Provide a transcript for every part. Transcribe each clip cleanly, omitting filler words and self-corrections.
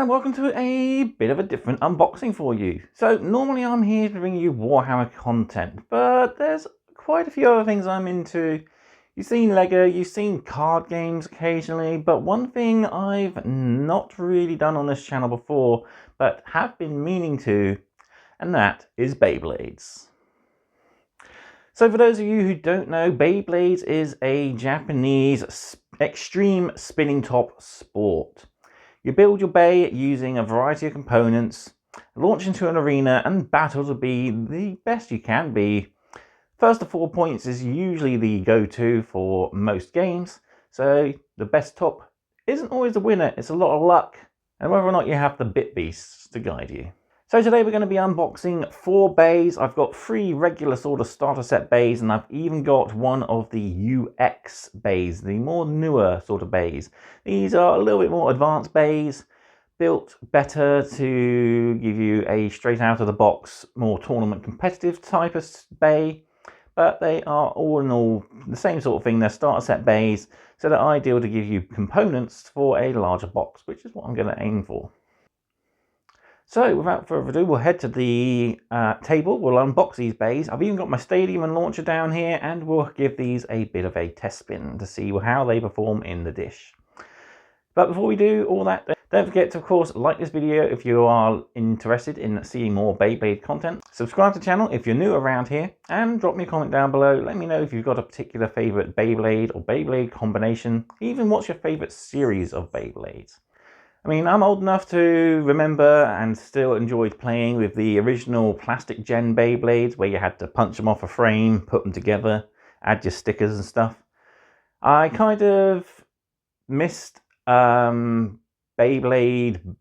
and welcome to a bit of a different unboxing for you. So normally I'm here to bring you Warhammer content, but there's quite a few other things I'm into. You've seen Lego, you've seen card games occasionally, but one thing I've not really done on this channel before, but have been meaning to, and that is Beyblades. So for those of you who don't know, Beyblades is a Japanese extreme spinning top sport. You build your bay using a variety of components, launch into an arena and battle to be the best you can be. First to 4 points is usually the go-to for most games, so the best top isn't always the winner, it's a lot of luck and whether or not you have the bit beasts to guide you. So today we're going to be unboxing 4 bays. I've got 3 regular sort of starter set bays, and I've even got one of the UX bays, the more newer sort of bays. These are a little bit more advanced bays, built better to give you a straight out of the box, more tournament competitive type of bay. But they are all in all the same sort of thing. They're starter set bays, so they're ideal to give you components for a larger box, which is what I'm going to aim for. So without further ado, we'll head to the table, we'll unbox these bays. I've even got my stadium and launcher down here, and we'll give these a bit of a test spin to see how they perform in the dish. But before we do all that, don't forget to, of course, like this video if you are interested in seeing more Beyblade content. Subscribe to the channel if you're new around here, and drop me a comment down below. Let me know if you've got a particular favourite Beyblade or Beyblade combination. Even what's your favourite series of Beyblades. I mean, I'm old enough to remember and still enjoyed playing with the original plastic gen Beyblades where you had to punch them off a frame, put them together, add your stickers and stuff. I kind of missed Beyblade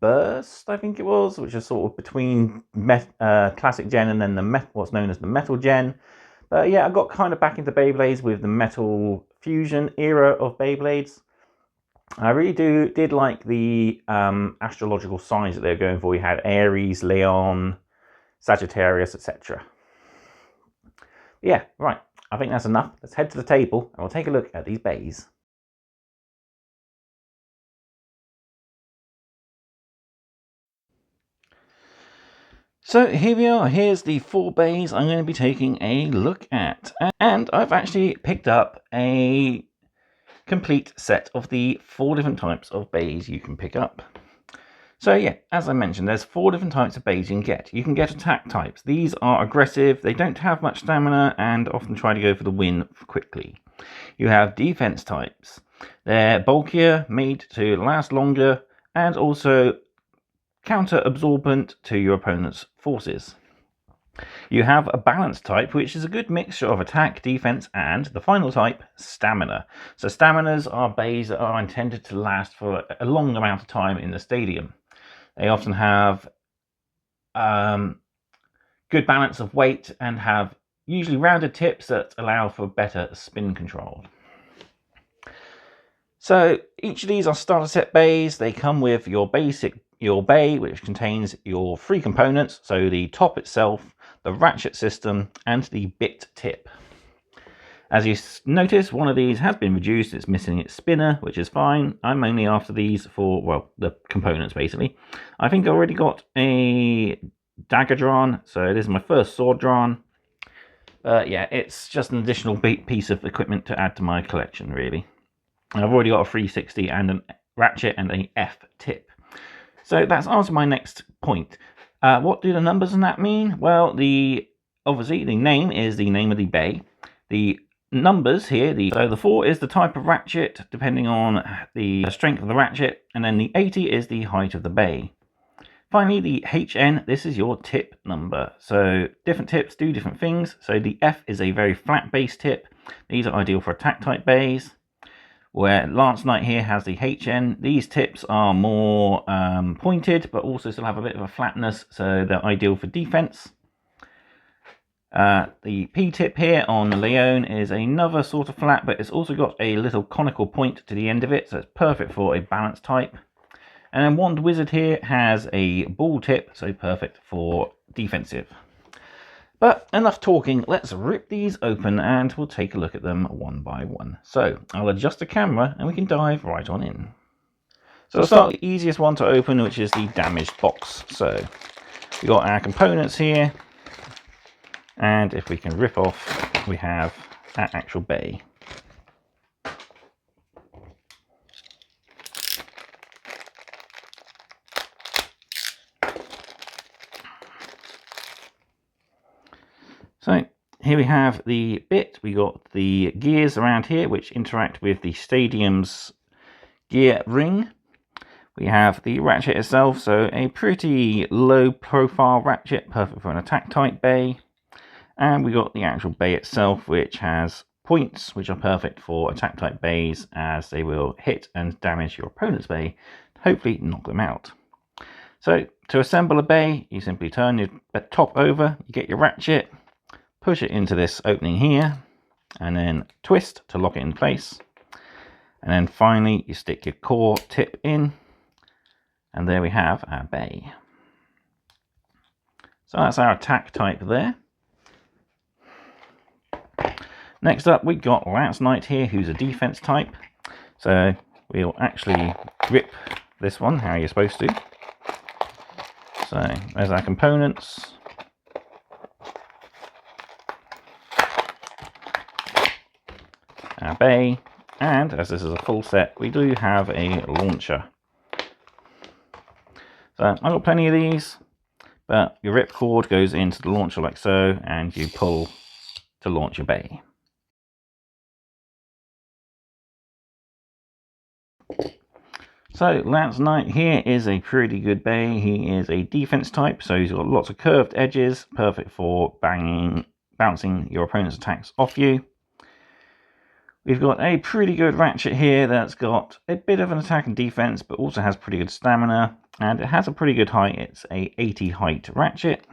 Burst, I think it was, which is sort of between classic gen and then what's known as the metal gen. But yeah, I got kind of back into Beyblades with the metal fusion era of Beyblades. I really did like the astrological signs that they were going for. You had Aries, Leon, Sagittarius, etc. Yeah, right. I think that's enough. Let's head to the table and we'll take a look at these bays. So here we are. Here's the 4 bays I'm going to be taking a look at. And I've actually picked up a complete set of the 4 different types of bays you can pick up. So yeah, as I mentioned, there's 4 different types of bays you can get. You can get attack types. These are aggressive, they don't have much stamina and often try to go for the win quickly. You have defense types. They're bulkier, made to last longer, and also counter-absorbent to your opponent's forces. You have a balance type, which is a good mixture of attack, defense, and the final type, stamina. So staminas are bays that are intended to last for a long amount of time in the stadium. They often have good balance of weight and have usually rounded tips that allow for better spin control. So each of these are starter set bays. They come with your bay, which contains your 3 components, so the top itself, the ratchet system, and the bit tip. As you notice, one of these has been reduced, it's missing its spinner, which is fine. I'm only after these for, well, the components basically. I think I already got a dagger drawn, so this is my first sword drawn. Yeah, it's just an additional piece of equipment to add to my collection, really. I've already got a 360 and a ratchet and a F tip. So that's on to my next point. What do the numbers in that mean? Well, obviously the name is the name of the bay. The numbers here, so the 4 is the type of ratchet, depending on the strength of the ratchet, and then the 80 is the height of the bay. Finally, the HN, this is your tip number. So different tips do different things. So the F is a very flat base tip. These are ideal for attack type bays. Where Lance Knight here has the HN. These tips are more pointed, but also still have a bit of a flatness, so they're ideal for defense. The P tip here on the Leon is another sort of flat, but it's also got a little conical point to the end of it, so it's perfect for a balance type. And then Wand Wizard here has a ball tip, so perfect for defensive. But enough talking, let's rip these open and we'll take a look at them one by one. So I'll adjust the camera and we can dive right on in. So I'll start with the easiest one to open, which is the damaged box. So we got our components here, and if we can rip off, we have our actual bay. So here we have the bit. We got the gears around here which interact with the stadium's gear ring. We have the ratchet itself, so a pretty low profile ratchet, perfect for an attack type bay. And we got the actual bay itself, which has points which are perfect for attack type bays, as they will hit and damage your opponent's bay, hopefully knock them out. So to assemble a bay, you simply turn your top over, you get your ratchet, push it into this opening here, and then twist to lock it in place. And then finally you stick your core tip in, and there we have our bay. So that's our attack type there. Next up, we got Lance Knight here, who's a defense type. So we'll actually grip this one how you're supposed to. So there's our components. Our bay, and as this is a full set, we do have a launcher. So I've got plenty of these, but your rip cord goes into the launcher like so, and you pull to launch your bay. So Lance Knight here is a pretty good bay. He is a defense type, so he's got lots of curved edges, perfect for bouncing your opponent's attacks off you. We've got a pretty good ratchet here that's got a bit of an attack and defense, but also has pretty good stamina, and it has a pretty good height. It's a 80 height ratchet.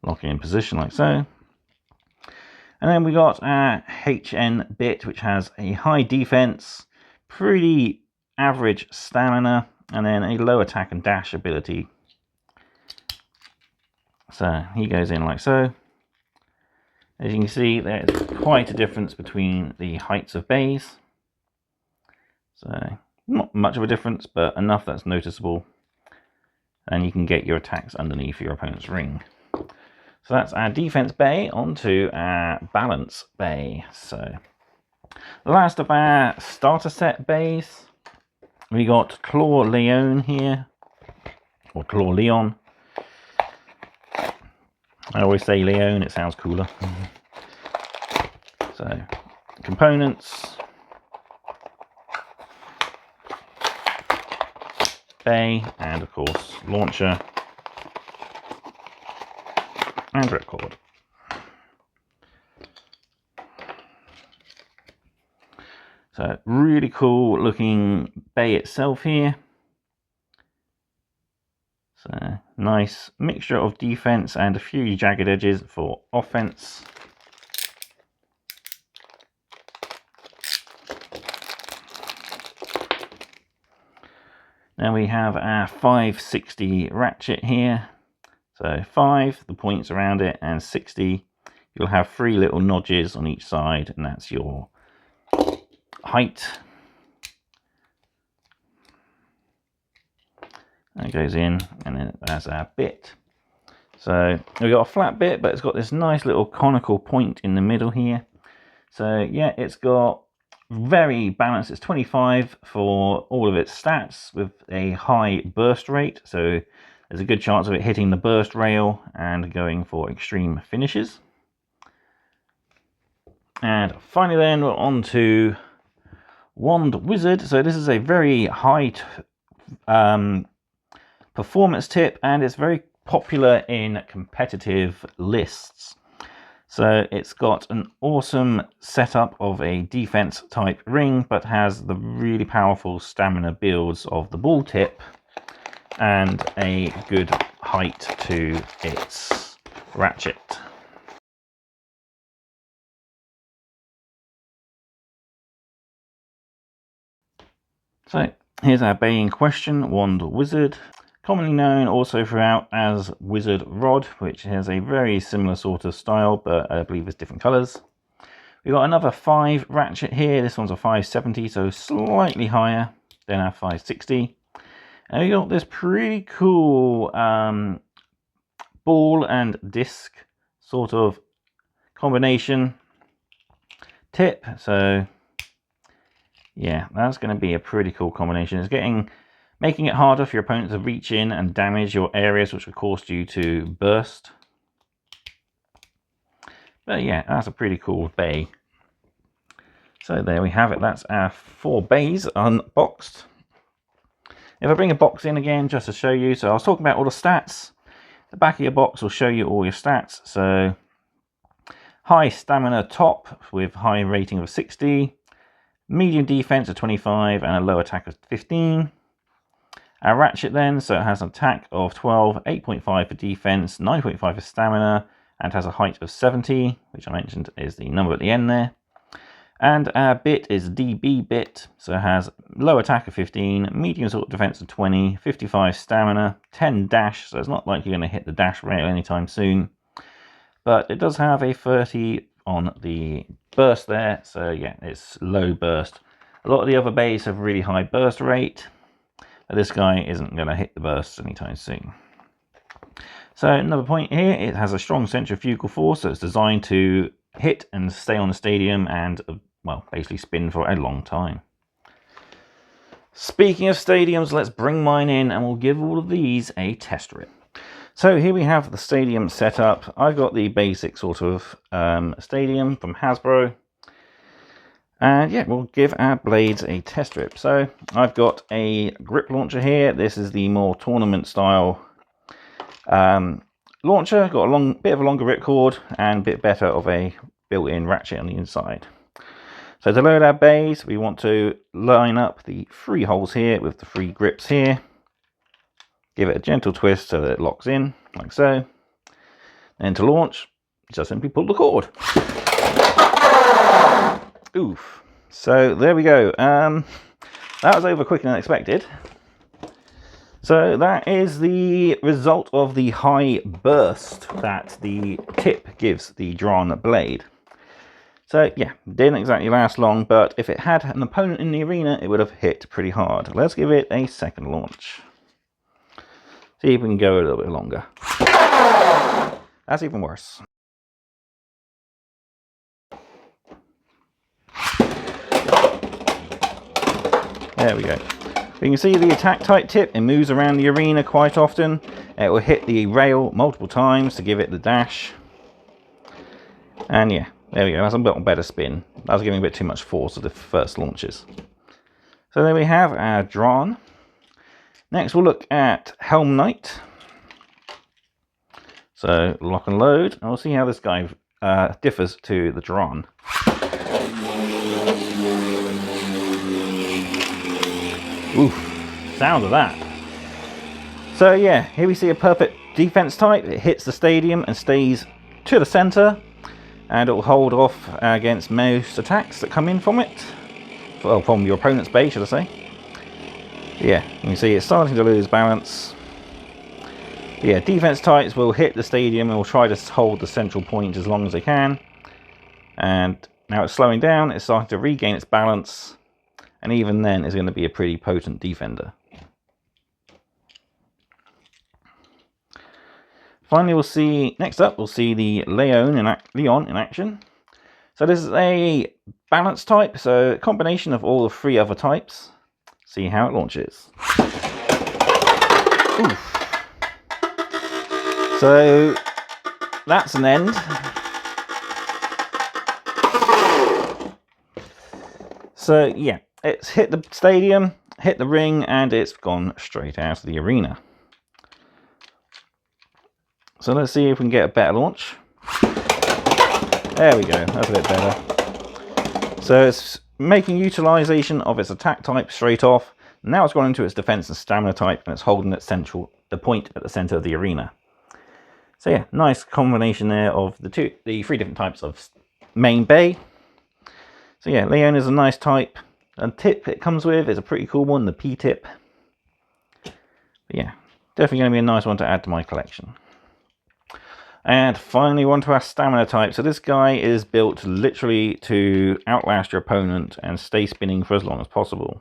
Lock it in position like so. And then we got our HN bit, which has a high defense, pretty average stamina, and then a low attack and dash ability. So he goes in like so. As you can see, there's quite a difference between the heights of bays. So not much of a difference, but enough that's noticeable. And you can get your attacks underneath your opponent's ring. So that's our defense bay. Onto our balance bay. So the last of our starter set bays, we got Claw Leon here, or Claw Leon. I always say Leon, it sounds cooler. So components, bay, and of course launcher and ripcord. So really cool looking bay itself here. So nice mixture of defense and a few jagged edges for offense. Now we have our 560 ratchet here. So 5, the points around it, and 60, you'll have 3 little notches on each side, and that's your height. That goes in, and then that's our bit. So we've got a flat bit, but it's got this nice little conical point in the middle here. So yeah, it's got very balanced. It's 25 for all of its stats with a high burst rate. So there's a good chance of it hitting the burst rail and going for extreme finishes. And finally then we're on to Wand Wizard. So this is a very high performance tip, and it's very popular in competitive lists. So it's got an awesome setup of a defense type ring, but has the really powerful stamina builds of the ball tip and a good height to its ratchet. So here's our bay in question, Wand Wizard. Commonly known also throughout as Wizard Rod, which has a very similar sort of style, but I believe it's different colours. We've got another 5 ratchet here. This one's a 570, so slightly higher than our 560. And we got this pretty cool ball and disc sort of combination tip. So yeah, that's going to be a pretty cool combination. It's making it harder for your opponent to reach in and damage your areas, which would cause you to burst. But yeah, that's a pretty cool bay. So there we have it. That's our 4 bays unboxed. If I bring a box in again just to show you, so I was talking about all the stats. The back of your box will show you all your stats. So high stamina top with high rating of 60, medium defense of 25, and a low attack of 15. Our ratchet then, so it has an attack of 12, 8.5 for defense, 9.5 for stamina, and has a height of 70, which I mentioned is the number at the end there. And our bit is DB bit, so it has low attack of 15, medium sort of defense of 20, 55 stamina, 10 dash, so it's not like you're going to hit the dash rail anytime soon. But it does have a 30 on the burst there, so yeah, it's low burst. A lot of the other bays have really high burst rate. This guy isn't going to hit the bursts anytime soon. So another point here, it has a strong centrifugal force, so it's designed to hit and stay on the stadium and, well, basically spin for a long time. Speaking of stadiums, let's bring mine in and we'll give all of these a test rip. So here we have the stadium set up. I've got the basic sort of stadium from Hasbro. And yeah, we'll give our blades a test rip. So I've got a grip launcher here. This is the more tournament style launcher. Got a bit of a longer ripcord and a bit better of a built-in ratchet on the inside. So to load our bays, we want to line up the 3 holes here with the 3 grips here. Give it a gentle twist so that it locks in, like so. And to launch, just simply pull the cord. Oof. So there we go. That was over quicker than expected. So that is the result of the high burst that the tip gives the drawn blade. So yeah, didn't exactly last long, but if it had an opponent in the arena, it would have hit pretty hard. Let's give it a second launch. See if we can go a little bit longer. That's even worse. There we go. You can see the attack type tip, it moves around the arena quite often. It will hit the rail multiple times to give it the dash. And yeah, there we go, that's a bit better spin. That was giving a bit too much force to the first launches. So there we have our drawn. Next we'll look at Helm Knight. So lock and load, and we'll see how this guy differs to the drawn. Oof, sound of that. So yeah, here we see a perfect defense type. It hits the stadium and stays to the center, and it will hold off against most attacks that come in from it. Well, from your opponent's base, should I say. Yeah, you can see it's starting to lose balance. Yeah, defense types will hit the stadium and will try to hold the central point as long as they can. And now it's slowing down, it's starting to regain its balance. And even then, it's going to be a pretty potent defender. Finally, next up, we'll see the Leon in action. So this is a balance type, so a combination of all the 3 other types. See how it launches. Oof. So that's an end. So yeah, it's hit the stadium, hit the ring, and it's gone straight out of the arena. So let's see if we can get a better launch. There we go, that's a bit better. So it's making utilization of its attack type straight off. Now it's gone into its defense and stamina type, and it's holding the point at the center of the arena. So yeah, nice combination there of the 3 different types of main bay. So yeah, Leon is a nice type. And tip it comes with is a pretty cool one, the P tip. But yeah, definitely going to be a nice one to add to my collection. And finally, on to our stamina type. So this guy is built literally to outlast your opponent and stay spinning for as long as possible.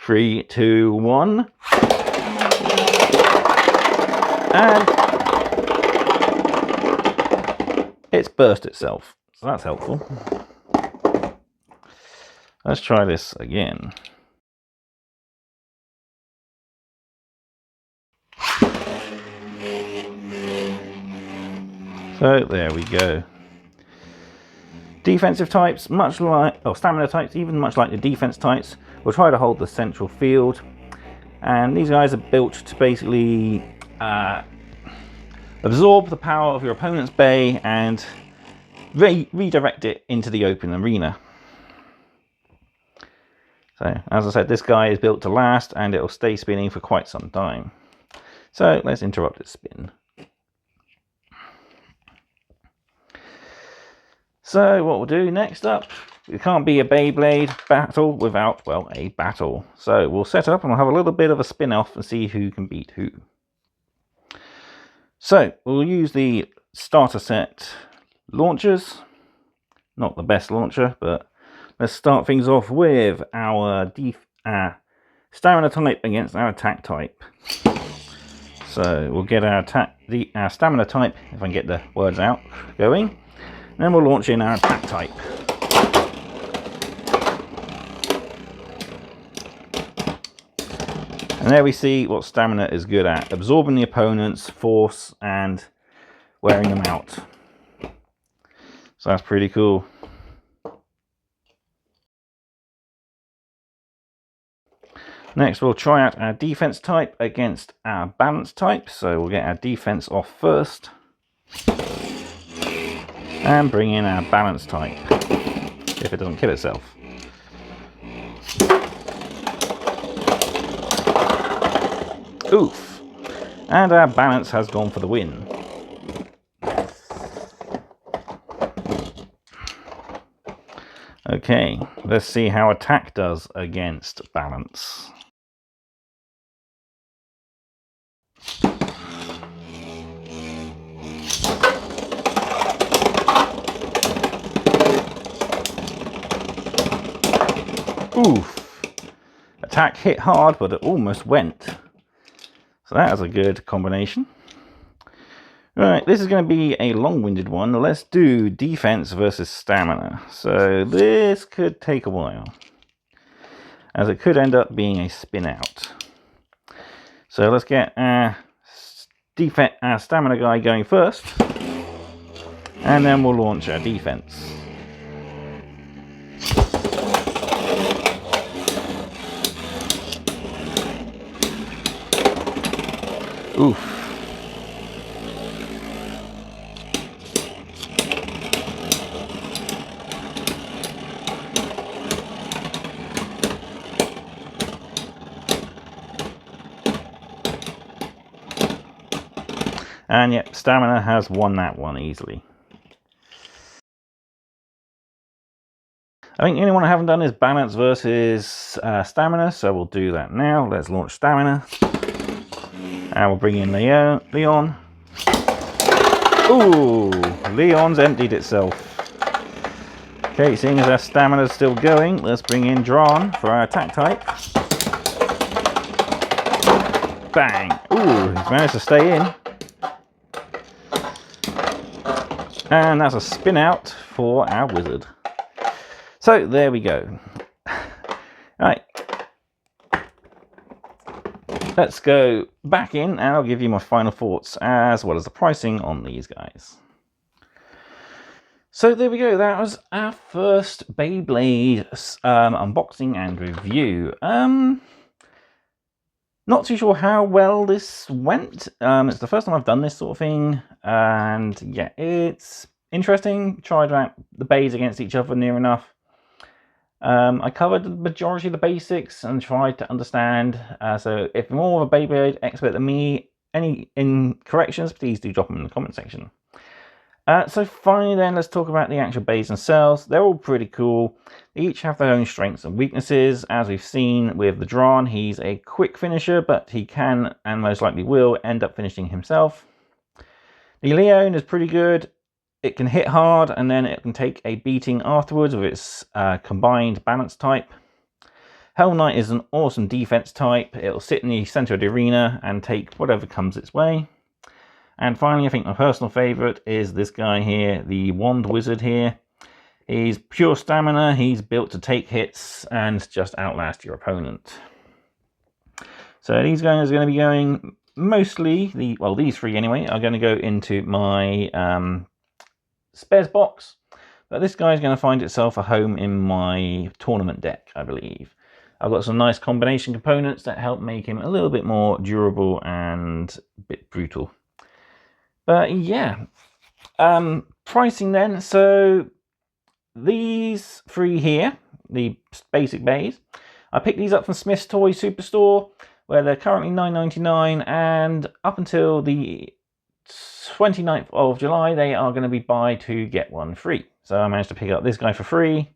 3, 2, 1. And it's burst itself. So that's helpful. Let's try this again. So there we go. Defensive types, much like, or stamina types, even much like the defense types, will try to hold the central field. And these guys are built to basically absorb the power of your opponent's bay and redirect it into the open arena. So, as I said, this guy is built to last and it will stay spinning for quite some time. So let's interrupt its spin. So what we'll do next up, it can't be a Beyblade battle without, well, a battle. So we'll set up and we'll have a little bit of a spin off and see who can beat who. So we'll use the starter set launchers. Not the best launcher, but let's start things off with our stamina type against our attack type. So we'll get our stamina type, if I can get the words out, going. Then we'll launch in our attack type. And there we see what stamina is good at, absorbing the opponent's force and wearing them out. So that's pretty cool. Next we'll try out our defense type against our balance type. So we'll get our defense off first. And bring in our balance type, if it doesn't kill itself. Oof! And our balance has gone for the win. Okay, let's see how attack does against balance. Oof! Attack hit hard, but it almost went. So that is a good combination. Right, this is going to be a long-winded one. Let's do defense versus stamina. So this could take a while, as it could end up being a spin out. So let's get our stamina guy going first, and then we'll launch our defense. Oof. And yep, stamina has won that one easily. I think the only one I haven't done is balance versus stamina, so we'll do that now. Let's launch stamina. And we'll bring in Leon. Ooh, Leon's emptied itself. Okay, seeing as our stamina is still going, let's bring in Drawn for our attack type. Bang! Ooh, he's managed to stay in. And that's a spin out for our wizard. So there we go. Right. Let's go back in and I'll give you my final thoughts as well as the pricing on these guys. So there we go, that was our first Beyblade unboxing and review. Not too sure how well this went. It's the first time I've done this sort of thing, and yeah, it's interesting. Tried out the bays against each other near enough. I covered the majority of the basics and tried to understand. So if you're more of a Beyblade expert than me, any corrections, please do drop them in the comment section. So finally then, let's talk about the actual bays themselves. They're all pretty cool. They each have their own strengths and weaknesses. As we've seen with the Drawn, he's a quick finisher, but he can, and most likely will, end up finishing himself. The Leone is pretty good. It can hit hard and then it can take a beating afterwards with its combined balance type. Hell Knight is an awesome defense type. It'll sit in the center of the arena and take whatever comes its way. And finally, I think my personal favorite is this guy here, the Wand Wizard here. He's pure stamina. He's built to take hits and just outlast your opponent. So these guys are going to be going mostly, these three anyway, are going to go into my spares box. But this guy's going to find itself a home in my tournament deck, I believe. I've got some nice combination components that help make him a little bit more durable and a bit brutal. But yeah, pricing then. So these three here, the basic beys, I picked these up from Smith's Toy Superstore, where they're currently $9.99, and up until the 29th of July, they are going to be buy two, get one free. So I managed to pick up this guy for free,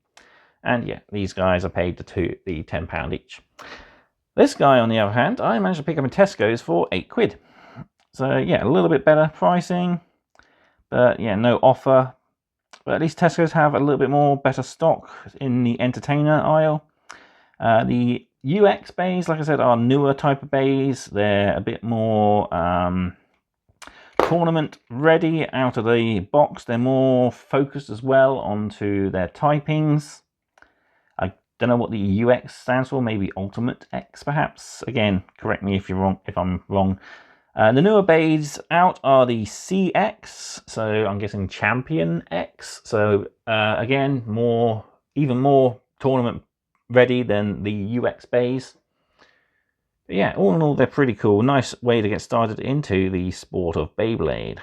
and yeah, these guys are paid the £10 each. This guy, on the other hand, I managed to pick up in Tesco's for £8. So yeah, a little bit better pricing, but yeah, no offer. But at least Tesco's have a little bit more better stock in the entertainer aisle. The UX beys, like I said, are newer type of beys. They're a bit more tournament ready out of the box. They're more focused as well onto their typings. I don't know what the UX stands for. Maybe Ultimate X, perhaps. Again, correct me if I'm wrong. The newer beys out are the CX, so I'm guessing Champion X. So again, even more tournament ready than the UX beys. But yeah, all in all, they're pretty cool. Nice way to get started into the sport of Beyblade.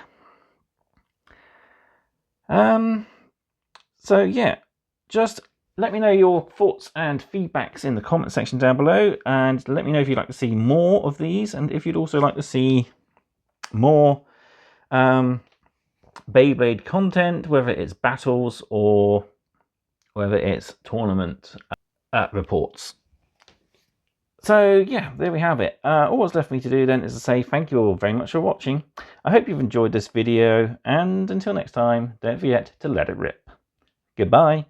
So yeah, just let me know your thoughts and feedbacks in the comment section down below, and let me know if you'd like to see more of these, and if you'd also like to see more Beyblade content, whether it's battles or whether it's tournament reports. So yeah, there we have it. All that's left for me to do then is to say thank you all very much for watching. I hope you've enjoyed this video, and until next time, don't forget to let it rip. Goodbye.